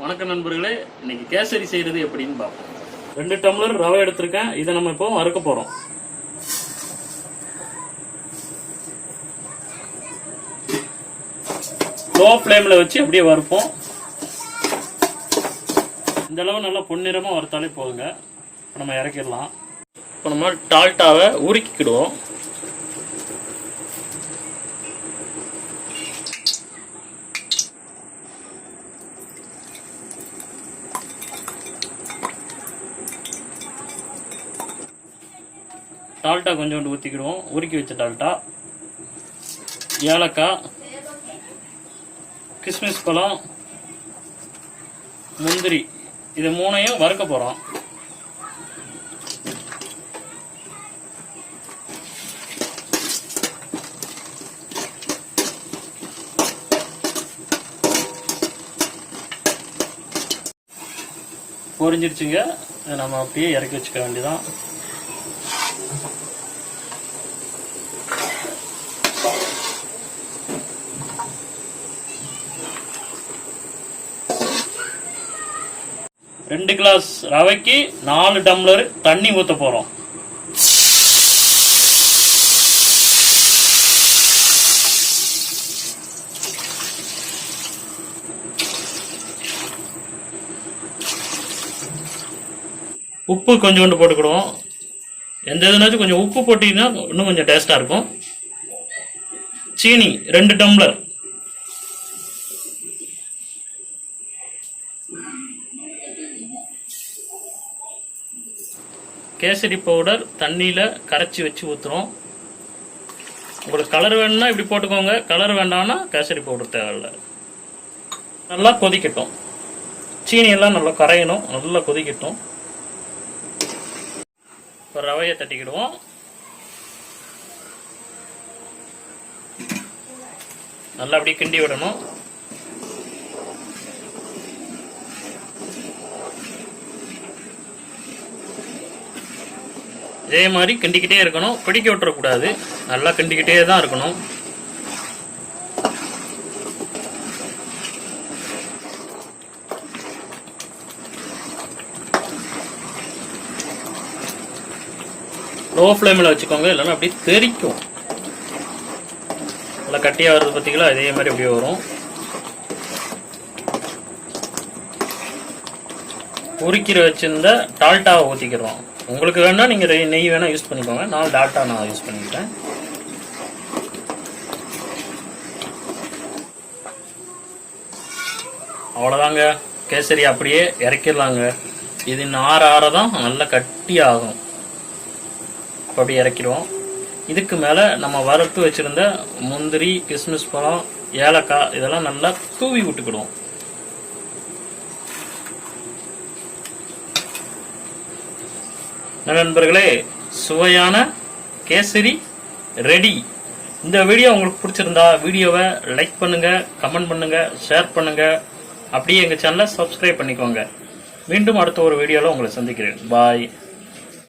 வணக்கம் நண்பர்களே, இன்னைக்கு கேசரி செய்யறது எப்படின்னு பார்ப்போம். 2 டம்ளர் ரவை எடுத்திருக்கேன். இதை நம்ம இப்போ வறுக்க போறோம். லோ ஃப்ளேம்ல வச்சு அப்படியே வறுப்போம். இந்த அளவு நல்லா பொன்னிறமா வறுத்தாலே போதுங்க. இப்போ நம்ம இறக்கிடலாம். இப்போ நம்ம டால்டாவை உருக்கிக்கிடுவோம். டால்டா கொஞ்சோண்டு ஊற்றிக்கிடுவோம். உருக்கி வச்ச டால்டா, ஏலக்காய், கிஸ்மிஸ் பழம், முந்திரி, இது மூணையும் வறுக்க போகிறோம். பொரிஞ்சிருச்சுங்க. இதை நம்ம அப்படியே இறக்கி வச்சுக்க வேண்டியதான். ரெண்டு கிளாஸ் ரவைக்கு 4 டம்ளர் தண்ணி ஊற்ற போறோம். உப்பு கொஞ்சோண்டு போட்டுக்கிடுவோம். எந்த இதுனாச்சும் கொஞ்சம் உப்பு போட்டீங்கன்னா இன்னும் கொஞ்சம் டேஸ்டா இருக்கும். சீனி 2 டம்ளர். கேசரி பவுடர் தண்ணியில கரைச்சி வச்சு ஊத்துறோம். உங்களுக்கு கலர் வேணும்னா இப்படி போட்டுக்கோங்க, கலர் வேண்டாம்னா கேசரி பவுடர் தேவையில்லை. நல்லா கொதிக்கட்டும். சீனி எல்லாம் நல்லா கரையணும், நல்லா கொதிக்கட்டும். இப்போ ரவையை தட்டிக்கிடுவோம். நல்லா அப்படியே கிண்டி விடணும். இதே மாதிரி கிண்டிக்கிட்டே இருக்கணும், பிடிக்க விட்டுறக்கூடாது. நல்லா கிண்டிக்கிட்டே தான் இருக்கணும். லோ ஃப்ளேமில் வச்சுக்கோங்க, இல்லைன்னா அப்படியே தெறிக்கும். நல்லா கட்டியாக வருது பார்த்தீங்களா, இதே மாதிரி அப்படியே வரும். உருக்கிற வச்சிருந்த டால்டாவை ஊற்றிக்கிறோம். உங்களுக்கு வேணா நீங்க நெய் வேணா யூஸ் பண்ணிக்கோங்க. நான் டால்டா யூஸ் பண்ணிக்கிட்டேன். அவ்வளோதாங்க, கேசரி அப்படியே இறக்கிடலாங்க. இது ஆறதான் நல்லா கட்டி ஆகும். அப்படி இறக்கிடுவோம். இதுக்கு மேல நம்ம வறுத்து வச்சிருந்த முந்திரி, கிஸ்மிஸ் பழம், ஏலக்காய் இதெல்லாம் நல்லா தூவி விட்டுக்கிடுவோம். நண்பர்களே, சுவையான கேசரி ரெடி. இந்த வீடியோ உங்களுக்கு பிடிச்சிருந்தா வீடியோவை லைக் பண்ணுங்க, கமெண்ட் பண்ணுங்க, ஷேர் பண்ணுங்க. அப்படியே எங்க சேனலை சப்ஸ்கிரைப் பண்ணிக்கோங்க. மீண்டும் அடுத்த ஒரு வீடியோல உங்களை சந்திக்கிறேன். பாய்.